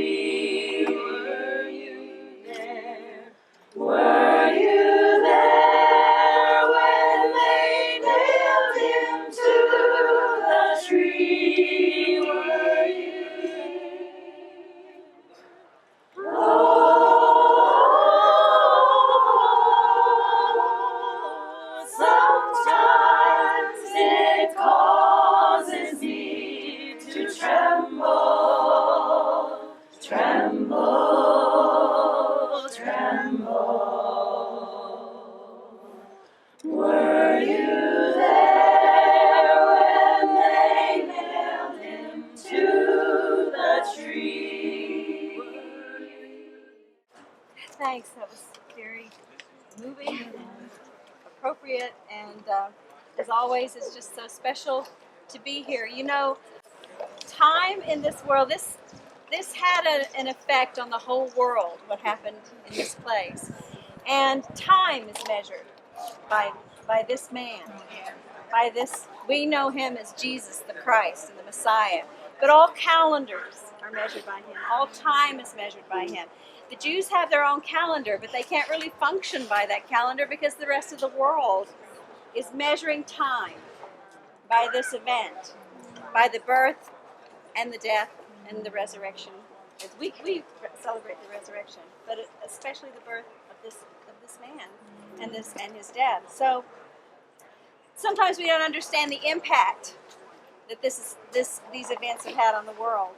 tree. Were you there? Were you there when they nailed him to the tree? Were you there? Oh, sometimes it causes me to tremble, tremble, tremble. Were you there when they nailed him to the tree? Thanks, that was very moving and appropriate, and as always, it's just so special to be here. You know, time in this world, this had an effect on the whole world, what happened in this place. And time is measured by this man, by this, we know him as Jesus the Christ and the Messiah, but all calendars are measured by him. All time is measured by him. The Jews have their own calendar, but they can't really function by that calendar because the rest of the world is measuring time by this event, by the birth and the death and the resurrection. We celebrate the resurrection, but especially the birth of this man and his death. So sometimes we don't understand the impact that these events have had on the world.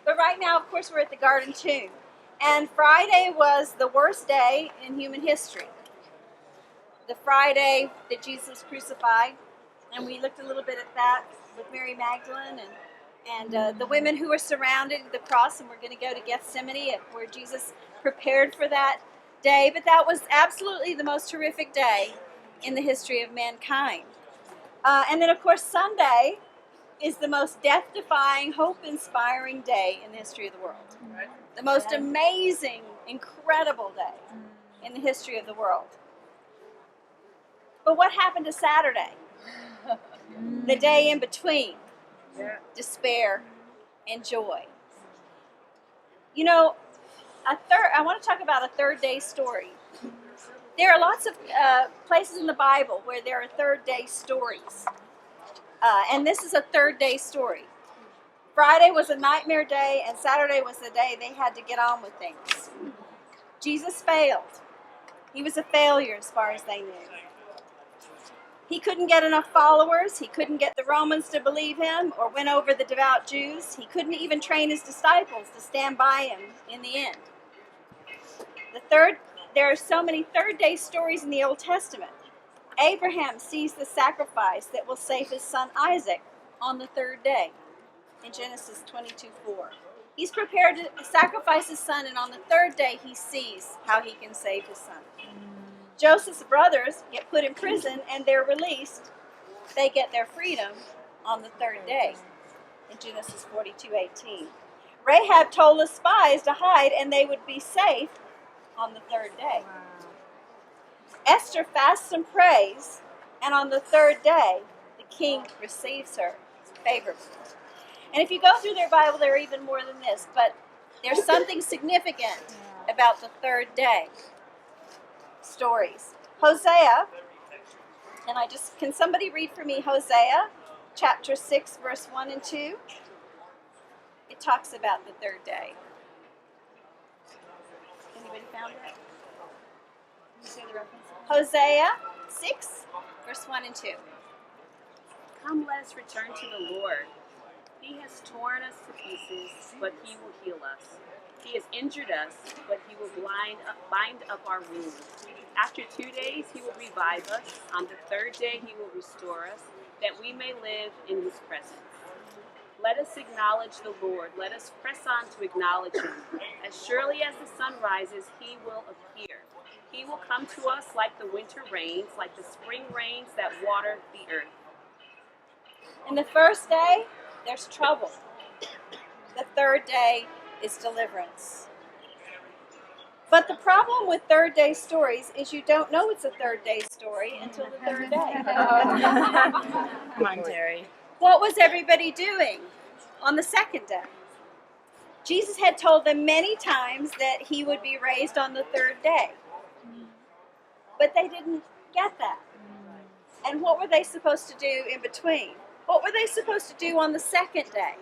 But right now, of course, we're at the Garden Tomb. And Friday was the worst day in human history. The Friday that Jesus was crucified. And we looked a little bit at that with Mary Magdalene and the women who were surrounding the cross, and we're going to go to Gethsemane, where Jesus prepared for that day. But that was absolutely the most horrific day in the history of mankind. And then, of course, Sunday is the most death-defying, hope-inspiring day in the history of the world. The most amazing, incredible day in the history of the world. But what happened to Saturday? The day in between despair and joy. You know, I want to talk about a third day story. There are lots of places in the Bible where there are third day stories. And this is a third day story. Friday was a nightmare day, and Saturday was the day they had to get on with things. Jesus failed. He was a failure as far as they knew. He couldn't get enough followers. He couldn't get the Romans to believe him or win over the devout Jews. He couldn't even train his disciples to stand by him in the end. There are so many third day stories in the Old Testament. Abraham sees the sacrifice that will save his son Isaac on the third day in Genesis 22:4. He's prepared to sacrifice his son, and on the third day he sees how he can save his son. Joseph's brothers get put in prison and they're released. They get their freedom on the third day in Genesis 42:18. Rahab told the spies to hide and they would be safe on the third day. Esther fasts and prays, and on the third day, the king receives her favorably. And if you go through their Bible, there are even more than this, but there's something significant about the third day stories. Hosea, and can somebody read for me Hosea, chapter 6, verse 1 and 2? It talks about the third day. Anybody found it? See the reference? Hosea 6, verse 1 and 2. Come, let us return to the Lord. He has torn us to pieces, but he will heal us. He has injured us, but he will bind up our wounds. After 2 days, he will revive us. On the third day, he will restore us, that we may live in his presence. Let us acknowledge the Lord. Let us press on to acknowledge him. As surely as the sun rises, he will appear. He will come to us like the winter rains, like the spring rains that water the earth. In the first day, there's trouble. The third day is deliverance. But the problem with third day stories is you don't know it's a third day story until the third day. Come on, Terry. What was everybody doing on the second day? Jesus had told them many times that he would be raised on the third day. But they didn't get that. And what were they supposed to do in between? What were they supposed to do on the second day?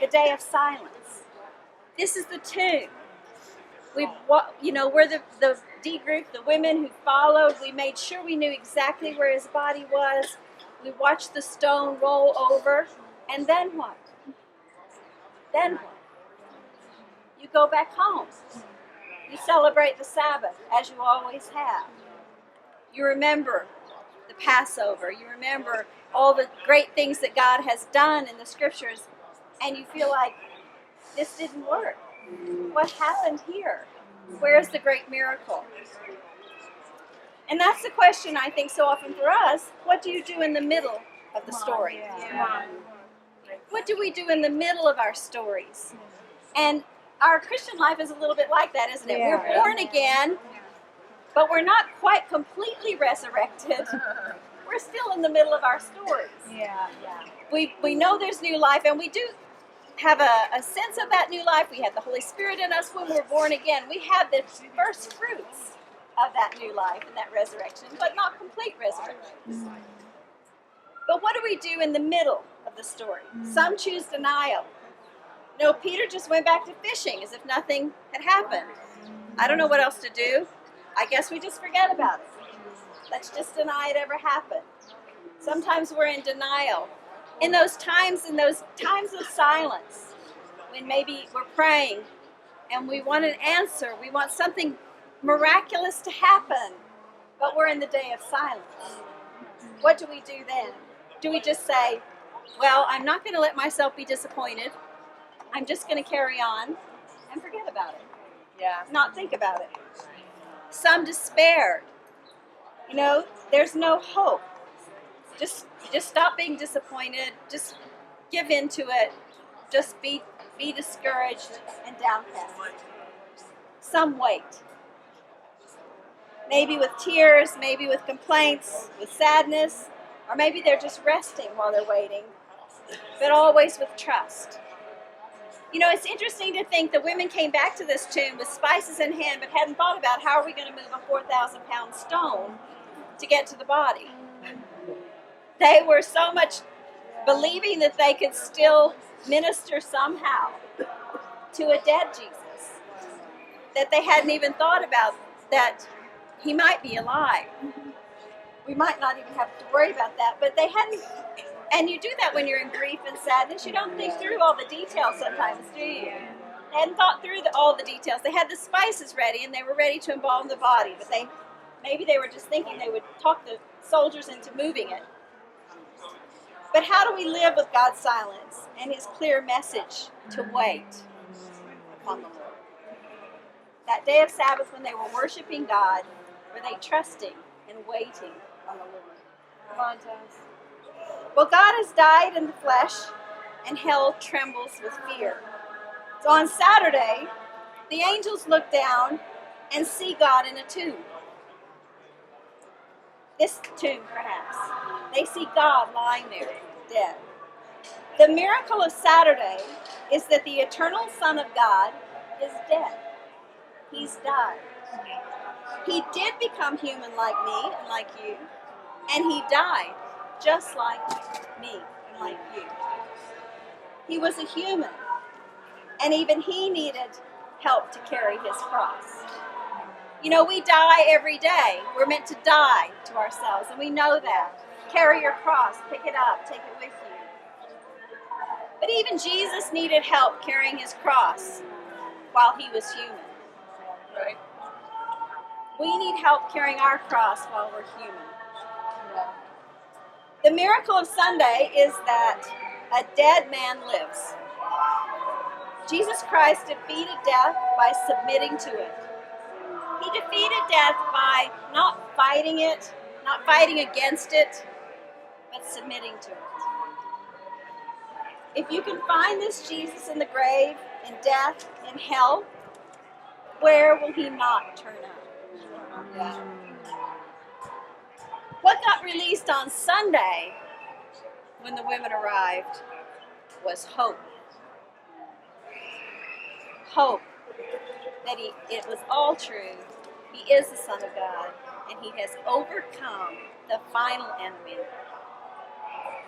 The day of silence. This is the tomb. We're the D group, the women who followed. We made sure we knew exactly where his body was. We watched the stone roll over. And then what? Then what? You go back home. You celebrate the Sabbath as you always have. You remember the Passover. You remember all the great things that God has done in the scriptures. And you feel like this didn't work. What happened here? Where's the great miracle? And that's the question I think so often for us. What do you do in the middle of the story? What do we do in the middle of our stories? And our Christian life is a little bit like that, isn't it? Yeah. We're born again, but we're not quite completely resurrected. We're still in the middle of our stories. We know there's new life, and we do have a sense of that new life. We have the Holy Spirit in us when we're born again. We have the first fruits of that new life and that resurrection, but not complete resurrection. But what do we do in the middle of the story? Some choose denial. Peter just went back to fishing as if nothing had happened. I don't know what else to do. I guess we just forget about it. Let's just deny it ever happened. Sometimes we're in denial. In those times of silence, when maybe we're praying and we want an answer, we want something miraculous to happen, but we're in the day of silence. What do we do then? Do we just say, well, I'm not going to let myself be disappointed. I'm just going to carry on and forget about it. Not think about it. Some despaired. There's no hope. Just stop being disappointed. Just give in to it. Just be discouraged and downcast. Some wait. Maybe with tears, maybe with complaints, with sadness, or maybe they're just resting while they're waiting, but always with trust. It's interesting to think the women came back to this tomb with spices in hand, but hadn't thought about how are we going to move a 4,000-pound stone to get to the body. They were so much believing that they could still minister somehow to a dead Jesus that they hadn't even thought about that he might be alive. We might not even have to worry about that, but they hadn't. And you do that when you're in grief and sadness. You don't think through all the details sometimes, do you? They hadn't thought through all the details. They had the spices ready, and they were ready to embalm the body, but maybe they were just thinking they would talk the soldiers into moving it. But how do we live with God's silence and his clear message to wait upon the Lord? That day of Sabbath when they were worshiping God, were they trusting and waiting on the Lord? Come on, Tess. Well, God has died in the flesh, and hell trembles with fear. So on Saturday, the angels look down and see God in a tomb. This tomb, perhaps. They see God lying there, dead. The miracle of Saturday is that the eternal Son of God is dead. He's died. He did become human like me and like you, and he died just like me and like you. He was a human, and even he needed help to carry his cross. We die every day. We're meant to die to ourselves, and we know that. Carry your cross, pick it up, take it with you. But even Jesus needed help carrying his cross while he was human. Right. We need help carrying our cross while we're human. The miracle of Sunday is that a dead man lives. Jesus Christ defeated death by submitting to it. He defeated death by not fighting it, not fighting against it, but submitting to it. If you can find this Jesus in the grave, in death, in hell, where will he not turn up? What got released on Sunday when the women arrived was hope. hope that it was all true. He is the Son of God, and he has overcome the final enemy,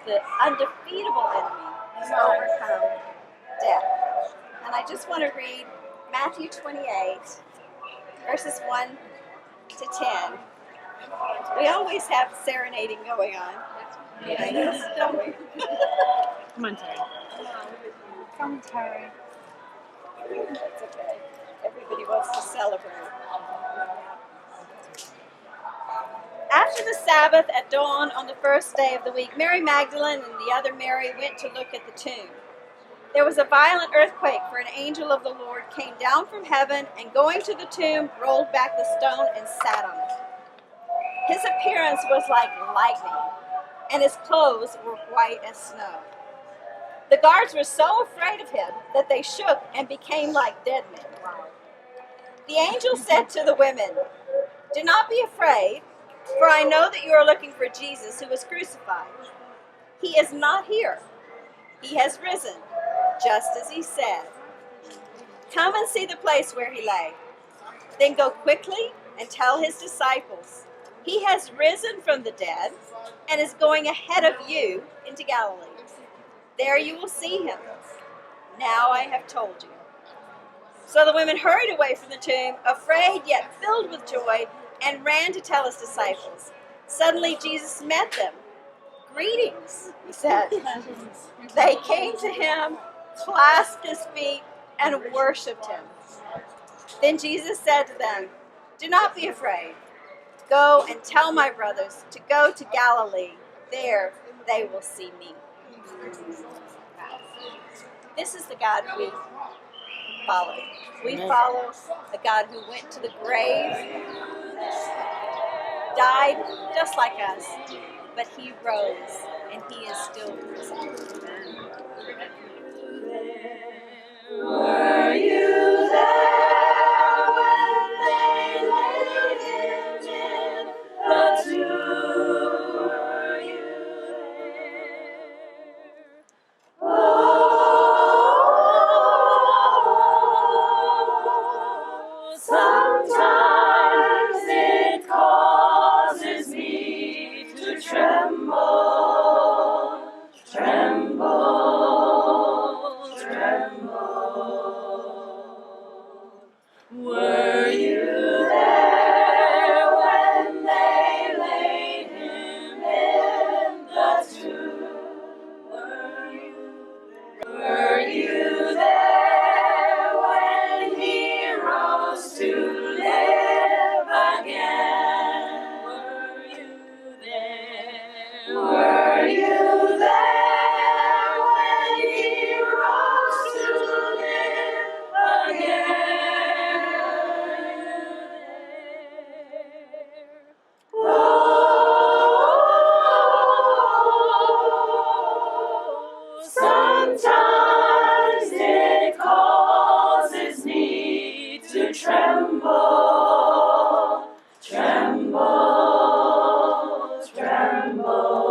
the undefeatable enemy. He's overcome death. And I just want to read Matthew 28, verses 1 to 10. We always have serenading going on behind us, don't we? Come on, Terry. Come, Terry. That's okay. Everybody wants to celebrate. After the Sabbath at dawn on the first day of the week, Mary Magdalene and the other Mary went to look at the tomb. There was a violent earthquake, for an angel of the Lord came down from heaven and, going to the tomb, rolled back the stone and sat on it. His appearance was like lightning, and his clothes were white as snow. The guards were so afraid of him that they shook and became like dead men. The angel said to the women, "Do not be afraid, for I know that you are looking for Jesus who was crucified. He is not here. He has risen, just as he said. Come and see the place where he lay. Then go quickly and tell his disciples, he has risen from the dead and is going ahead of you into Galilee. There you will see him. Now I have told you." So the women hurried away from the tomb, afraid yet filled with joy, and ran to tell his disciples. Suddenly Jesus met them. "Greetings," he said. They came to him, clasped his feet, and worshipped him. Then Jesus said to them, "Do not be afraid. Go and tell my brothers to go to Galilee. There they will see me." This is the God we follow. We follow a God who went to the grave, died just like us, but he rose, and he is still risen. Were you there when they laid him in the tomb? Were you there? Oh, sometimes it causes me to tremble, tremble, tremble. Were you there when they laid him in the tomb? Were you there when he rose to live again? Were you there? Were you there when he rose to live again? Oh, sometimes it causes me to tremble, tremble, tremble.